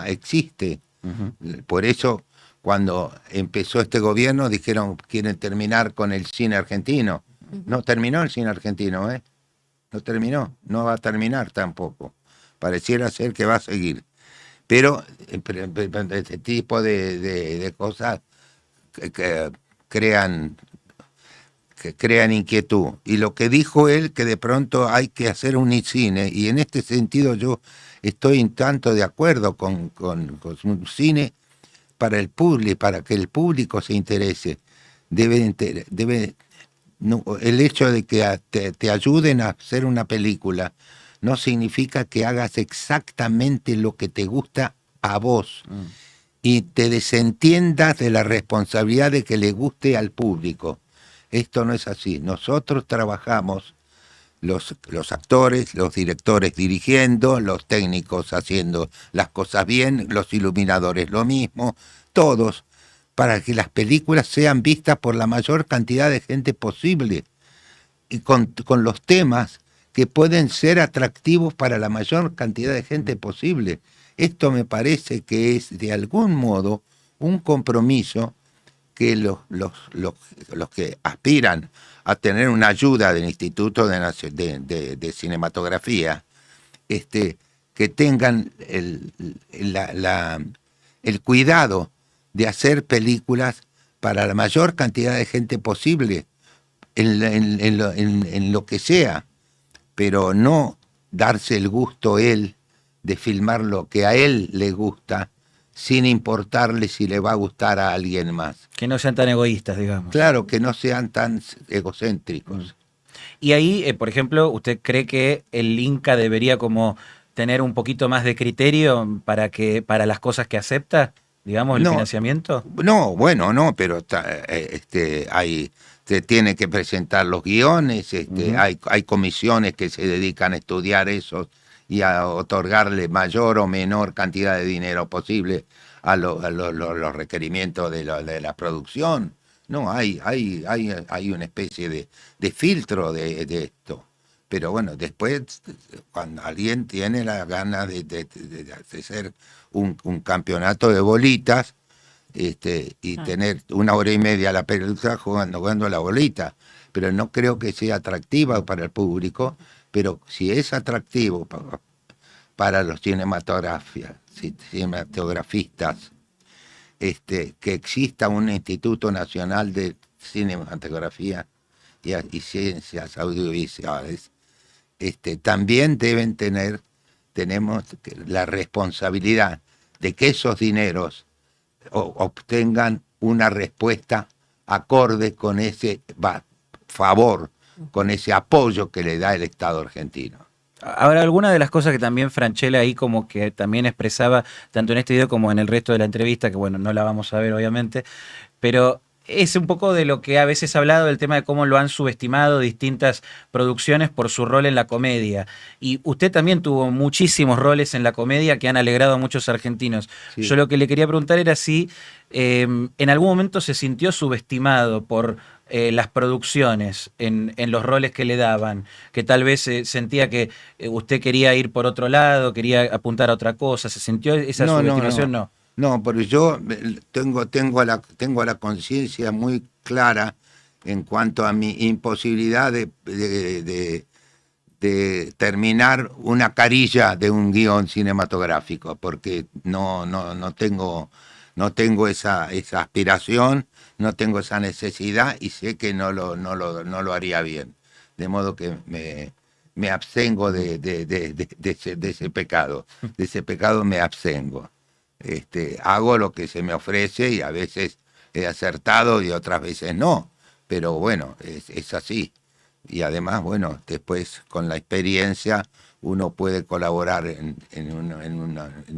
existe. Por eso cuando empezó este gobierno dijeron quieren terminar con el cine argentino. No terminó el cine argentino, no terminó, no va a terminar tampoco. Pareciera ser que va a seguir. Pero este tipo de cosas que crean inquietud. Y lo que dijo él, que de pronto hay que hacer un cine, y en este sentido yo estoy un tanto de acuerdo con un cine para el público, para que el público se interese. El hecho de que te ayuden a hacer una película no significa que hagas exactamente lo que te gusta a vos y te desentiendas de la responsabilidad de que le guste al público. Esto no es así. Nosotros trabajamos, los actores, los directores dirigiendo, los técnicos haciendo las cosas bien, los iluminadores lo mismo, todos, para que las películas sean vistas por la mayor cantidad de gente posible y con los temas que pueden ser atractivos para la mayor cantidad de gente posible. Esto me parece que es de algún modo un compromiso que los que aspiran a tener una ayuda del Instituto de Cinematografía, que tengan el cuidado de hacer películas para la mayor cantidad de gente posible, en lo que sea, pero no darse el gusto él de filmar lo que a él le gusta, sin importarle si le va a gustar a alguien más. Que no sean tan egoístas, digamos. Claro, que no sean tan egocéntricos. Y ahí, por ejemplo, ¿usted cree que el Inca debería como tener un poquito más de criterio para las cosas que acepta, digamos, el financiamiento? No, bueno, no, pero se tiene que presentar los guiones, hay comisiones que se dedican a estudiar eso y a otorgarle mayor o menor cantidad de dinero posible a los requerimientos de la producción. No, hay una especie de filtro de esto. Pero bueno, después, cuando alguien tiene la gana de hacer un campeonato de bolitas, y tener 1 hora y media la pelota jugando la bolita, pero no creo que sea atractiva para el público, pero si es atractivo para los cinematografistas, que exista un Instituto Nacional de Cinematografía y Ciencias Audiovisuales, también tenemos la responsabilidad de que esos dineros obtengan una respuesta acorde con ese favor, con ese apoyo que le da el Estado argentino. Ahora, alguna de las cosas que también Francella ahí como que también expresaba, tanto en este video como en el resto de la entrevista, que bueno, no la vamos a ver obviamente, pero es un poco de lo que a veces ha hablado, del tema de cómo lo han subestimado distintas producciones por su rol en la comedia. Y usted también tuvo muchísimos roles en la comedia que han alegrado a muchos argentinos. Sí. Yo lo que le quería preguntar era si en algún momento se sintió subestimado por las producciones en los roles que le daban, que tal vez sentía que usted quería ir por otro lado, quería apuntar a otra cosa. ¿Se sintió esa subestimación? No. No, porque yo tengo la conciencia muy clara en cuanto a mi imposibilidad de terminar una carilla de un guión cinematográfico, porque no tengo esa aspiración, no tengo esa necesidad y sé que no lo haría bien. De modo que me abstengo de ese pecado. De ese pecado me abstengo. Hago lo que se me ofrece y a veces he acertado y otras veces no, pero bueno, es así. Y además, bueno, después con la experiencia uno puede colaborar en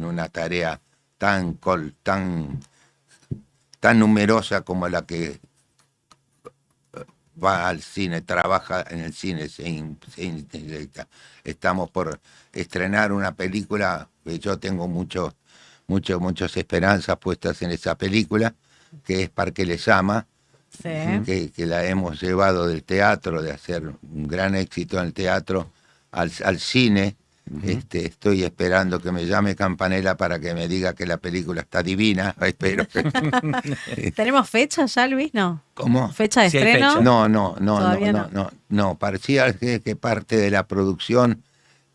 una tarea tan numerosa como la que va al cine, trabaja en el cine, se inyecta. Estamos por estrenar una película que yo tengo muchas esperanzas puestas en esa película, que es Parque les llama, que la hemos llevado del teatro, de hacer un gran éxito en el teatro, al cine. Estoy esperando que me llame Campanella para que me diga que la película está divina. Espero. ¿Tenemos fecha ya, Luis? No. ¿Cómo? ¿Fecha de estreno? Fecha? No. Parecía que parte de la producción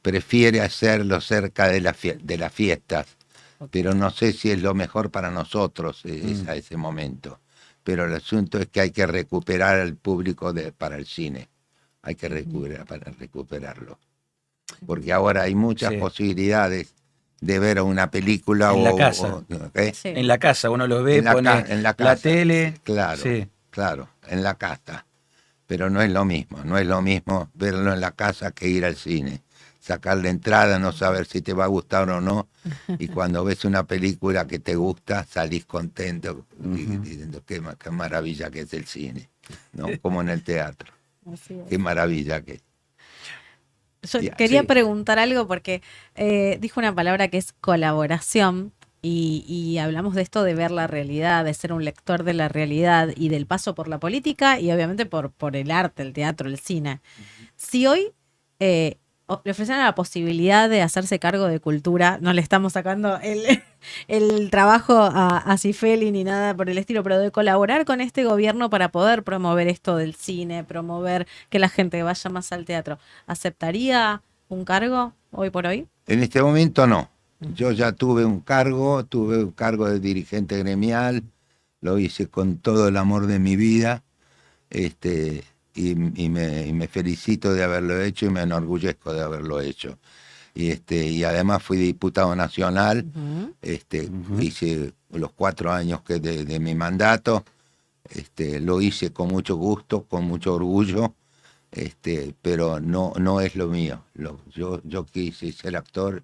prefiere hacerlo cerca de las fiestas. Pero no sé si es lo mejor para nosotros a ese momento. Pero el asunto es que hay que recuperar al público para el cine. Hay que recuperarlo. Porque ahora hay muchas posibilidades de ver una película en la casa. En la casa, uno lo ve, pone en la tele. Claro, en la casa. Pero no es lo mismo. No es lo mismo verlo en la casa que ir al cine. Sacar la entrada, no saber si te va a gustar o no, y cuando ves una película que te gusta, salís contento, diciendo qué maravilla que es el cine, ¿no? Como en el teatro. Qué maravilla que es. Yo quería preguntar algo porque dijo una palabra que es colaboración, y hablamos de esto de ver la realidad, de ser un lector de la realidad y del paso por la política y obviamente por el arte, el teatro, el cine. Si hoy le ofrecieran la posibilidad de hacerse cargo de cultura, no le estamos sacando el trabajo a Cifeli ni nada por el estilo, pero de colaborar con este gobierno para poder promover esto del cine, promover que la gente vaya más al teatro, ¿aceptaría un cargo hoy por hoy? En este momento no. Yo ya tuve un cargo de dirigente gremial, lo hice con todo el amor de mi vida, y me felicito de haberlo hecho y me enorgullezco de haberlo hecho. Y además fui diputado nacional, hice los 4 años de mi mandato, lo hice con mucho gusto, con mucho orgullo, pero no es lo mío. Yo quise ser actor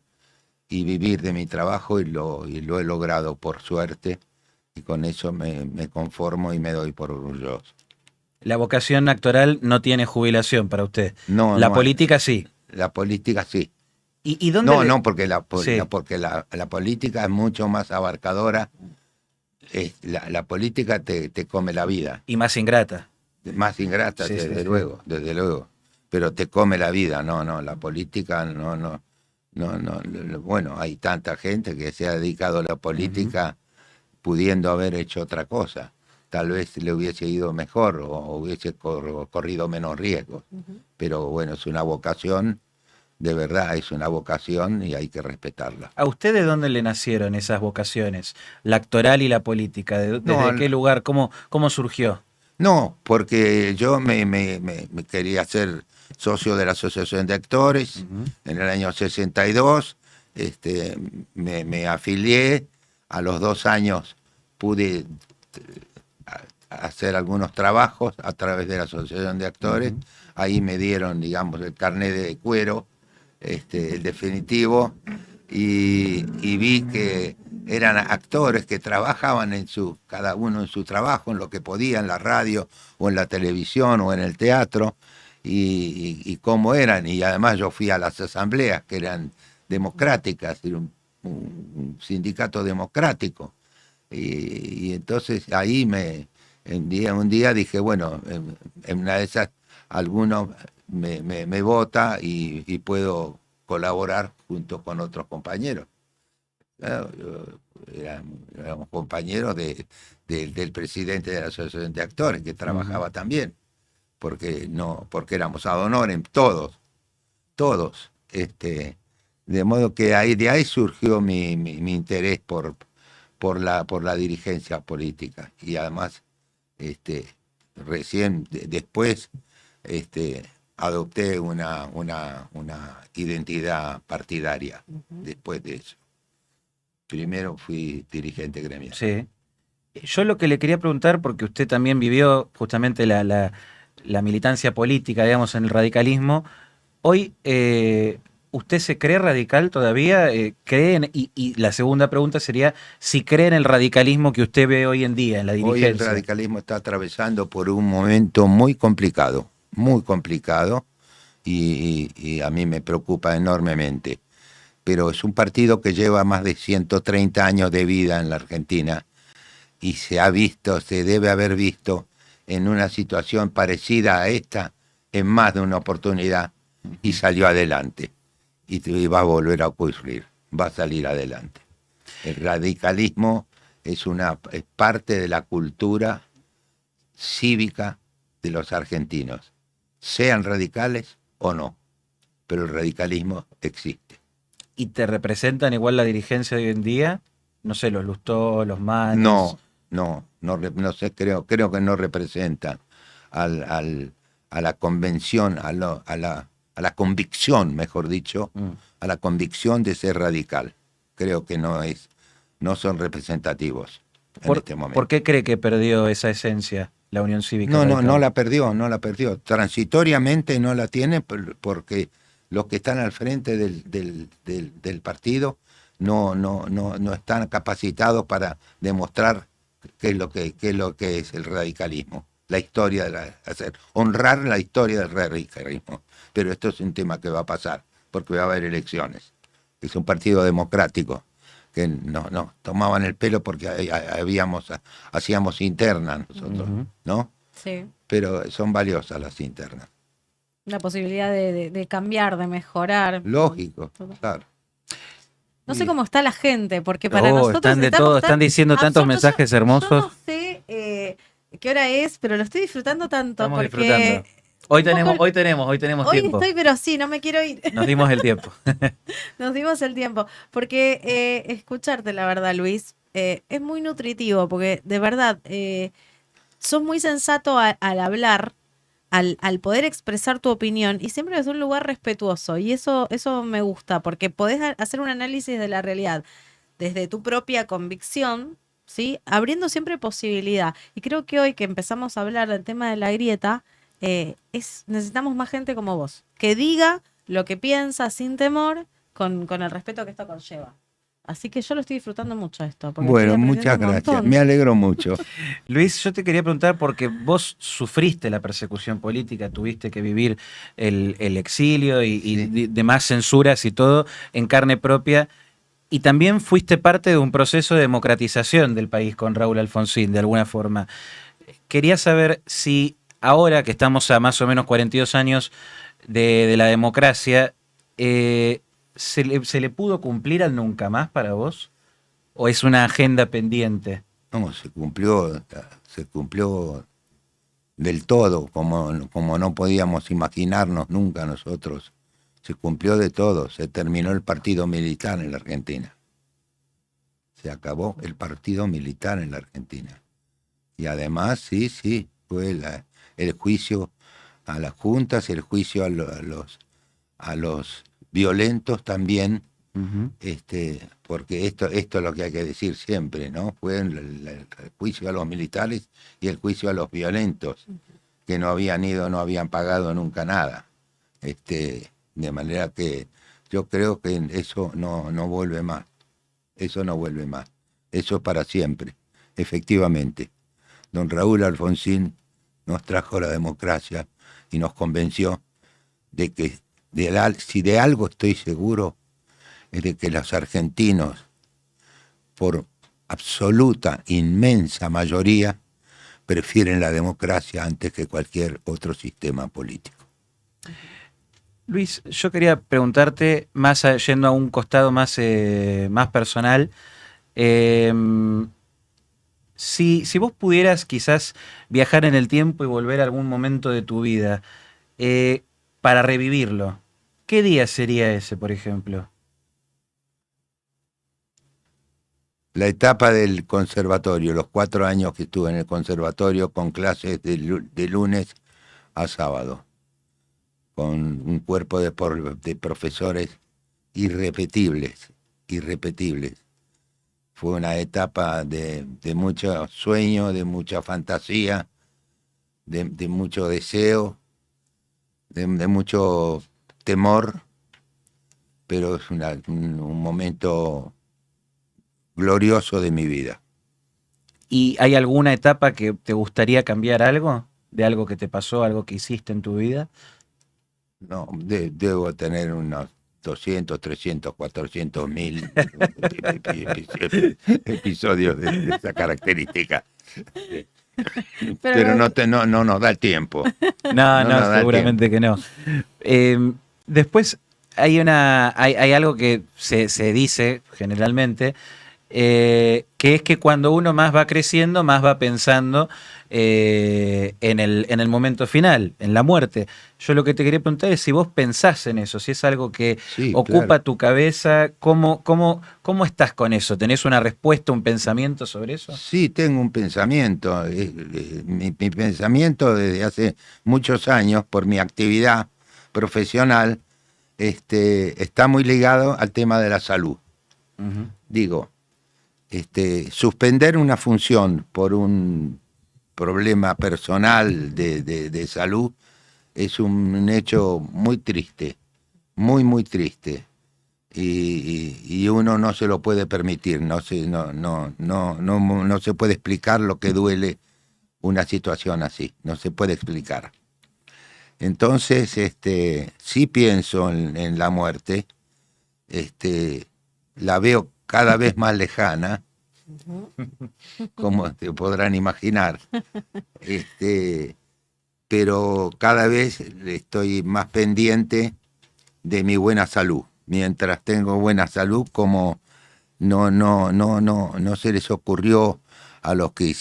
y vivir de mi trabajo y lo he logrado por suerte, y con eso me conformo y me doy por orgulloso. La vocación actoral no tiene jubilación para usted. No, la no, política sí. La política sí. ¿Y dónde No, porque Sí. porque la política es mucho más abarcadora. La política te come la vida. Y más ingrata. Más ingrata, Sí, desde sí. luego, desde luego. Pero te come la vida, no, la política no. Bueno, hay tanta gente que se ha dedicado a la política pudiendo haber hecho otra cosa. Tal vez le hubiese ido mejor o hubiese corrido menos riesgos. Pero bueno, es una vocación, de verdad es una vocación y hay que respetarla. ¿A usted de dónde le nacieron esas vocaciones? La actoral y la política. ¿Desde No, qué lugar? ¿Cómo surgió? No, porque yo me quería ser socio de la Asociación de Actores en el año 62, me afilié, a los 2 años pude hacer algunos trabajos a través de la Asociación de Actores, ahí me dieron, digamos, el carnet de cuero, el definitivo, y vi que eran actores que trabajaban cada uno en su trabajo, en lo que podía, en la radio o en la televisión o en el teatro, y cómo eran. Y además yo fui a las asambleas que eran democráticas, era un sindicato democrático. Y entonces ahí un día dije, bueno, en una de esas alguno me vota y puedo colaborar junto con otros compañeros. Claro, éramos compañeros del presidente de la Asociación de Actores, que trabajaba también, porque éramos ad honorem todos. De modo que de ahí surgió mi interés por la dirigencia política. Y además, después, adopté una identidad partidaria después de eso. Primero fui dirigente gremial. Sí. Yo lo que le quería preguntar, porque usted también vivió justamente la militancia política, digamos, en el radicalismo. Hoy, ¿usted se cree radical todavía? Y la segunda pregunta sería, si cree en el radicalismo que usted ve hoy en día, en la dirigencia. Hoy el radicalismo está atravesando por un momento muy complicado, y a mí me preocupa enormemente. Pero es un partido que lleva más de 130 años de vida en la Argentina y se debe haber visto en una situación parecida a esta en más de una oportunidad y salió adelante. Y va a volver a ocurrir, va a salir adelante. El radicalismo es parte de la cultura cívica de los argentinos, sean radicales o no, pero el radicalismo existe. ¿Y te representan igual la dirigencia de hoy en día? No sé, los Lustó, los Manes. No sé, creo que no representan a la convención, a la convicción, mejor dicho, a la convicción de ser radical. Creo que no son representativos en este momento. ¿Por qué cree que perdió esa esencia la Unión Cívica? No la perdió. Transitoriamente no la tiene porque los que están al frente del partido no están capacitados para demostrar qué es lo que es el radicalismo, la historia honrar la historia del radicalismo. Pero esto es un tema que va a pasar porque va a haber elecciones. Es un partido democrático que nos tomaban el pelo porque hacíamos internas nosotros, ¿no? Sí. Pero son valiosas las internas. La posibilidad de cambiar, de mejorar. Lógico, claro. No sé cómo está la gente, porque para nosotros están diciendo tantos mensajes hermosos. Yo no sé qué hora es, pero lo estoy disfrutando tanto. Estamos porque disfrutando. Hoy tenemos tiempo. Estoy, pero sí, no me quiero ir. Nos dimos el tiempo. Nos dimos el tiempo. Porque escucharte, la verdad, Luis, es muy nutritivo, porque de verdad sos muy sensato al hablar, al poder expresar tu opinión y siempre desde un lugar respetuoso. Y eso me gusta, porque podés hacer un análisis de la realidad desde tu propia convicción, ¿sí? Abriendo siempre posibilidad. Y creo que hoy que empezamos a hablar del tema de la grieta, necesitamos más gente como vos, que diga lo que piensa sin temor, con el respeto que esto conlleva. Así que yo lo estoy disfrutando mucho esto. Bueno, muchas gracias. Me alegro mucho. Luis, yo te quería preguntar porque vos sufriste la persecución política, tuviste que vivir el exilio y demás censuras y todo en carne propia. Y también fuiste parte de un proceso de democratización del país con Raúl Alfonsín, de alguna forma. Quería saber si ahora que estamos a más o menos 42 años de la democracia, ¿se le pudo cumplir al nunca más para vos? ¿O es una agenda pendiente? No, se cumplió del todo, como no podíamos imaginarnos nunca nosotros. Se cumplió de todo, se terminó el partido militar en la Argentina. Se acabó el partido militar en la Argentina. Y además, sí, fue el juicio a las juntas, el juicio a los violentos también, porque esto es lo que hay que decir siempre, ¿no? Fue el juicio a los militares y el juicio a los violentos, que no habían pagado nunca nada. De manera que yo creo que eso no vuelve más. Eso no vuelve más. Eso es para siempre, efectivamente. Don Raúl Alfonsín nos trajo la democracia y nos convenció de que si de algo estoy seguro, es de que los argentinos, por absoluta, inmensa mayoría, prefieren la democracia antes que cualquier otro sistema político. Luis, yo quería preguntarte, más yendo a un costado más personal, si vos pudieras quizás viajar en el tiempo y volver a algún momento de tu vida para revivirlo, ¿qué día sería ese, por ejemplo? La etapa del conservatorio, los 4 años que estuve en el conservatorio con clases de lunes a sábado, con un cuerpo de profesores irrepetibles. Fue una etapa de mucho sueño, de mucha fantasía, de mucho deseo, de mucho temor, pero es un momento glorioso de mi vida. ¿Y hay alguna etapa que te gustaría cambiar algo? ¿De algo que te pasó, algo que hiciste en tu vida? No, debo tener unos 200, 300, 400 mil episodios de esa característica. Pero no nos da el tiempo. No, seguramente que no. Después hay algo que se dice generalmente, que es que cuando uno más va creciendo, más va pensando en el momento final, en la muerte. Yo lo que te quería preguntar es si vos pensás en eso, si es algo que ocupa tu cabeza, ¿cómo estás con eso? ¿Tenés una respuesta, un pensamiento sobre eso? Sí, tengo un pensamiento. Mi pensamiento desde hace muchos años, por mi actividad profesional, está muy ligado al tema de la salud. Uh-huh. Digo, suspender una función por un problema personal de salud es un hecho muy triste, muy triste, y uno no se lo puede permitir, no se puede explicar lo que duele una situación así, no se puede explicar. Entonces, sí pienso en la muerte, la veo cada vez más lejana, como te podrán imaginar, pero cada vez estoy más pendiente de mi buena salud. Mientras tengo buena salud, como no se les ocurrió a los que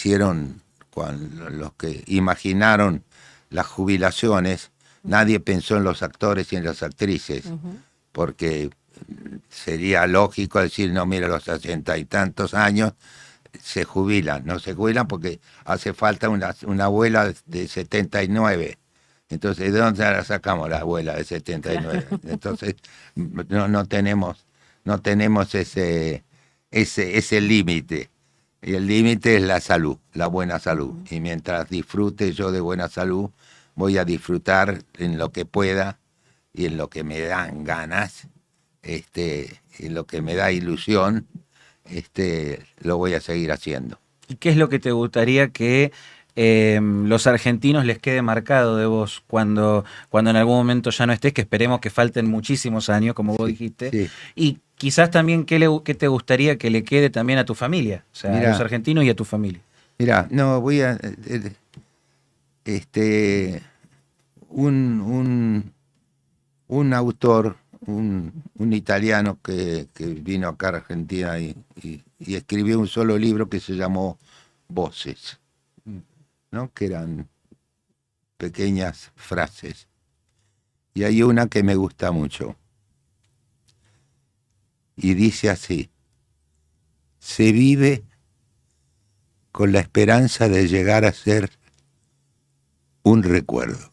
los que imaginaron las jubilaciones, nadie pensó en los actores y en las actrices, porque sería lógico decir, no, mira, a los 60 y tantos años se jubilan. No se jubilan porque hace falta una abuela de 79 Entonces, ¿de dónde la sacamos la abuela de 79? Entonces, no tenemos ese límite. Y el límite es la salud, la buena salud. Y mientras disfrute yo de buena salud, voy a disfrutar en lo que pueda y en lo que me dan ganas, en lo que me da ilusión, lo voy a seguir haciendo. ¿Y qué es lo que te gustaría que los argentinos les quede marcado de vos cuando en algún momento ya no estés, que esperemos que falten muchísimos años, como vos dijiste? Sí. Y quizás también qué te gustaría que le quede también a tu familia, o sea, Mirá, a los argentinos y a tu familia. Mira, no, voy a... un autor, un italiano que vino acá a Argentina y escribió un solo libro que se llamó Voces, ¿no? Que eran pequeñas frases. Y hay una que me gusta mucho. Y dice así: se vive con la esperanza de llegar a ser un recuerdo.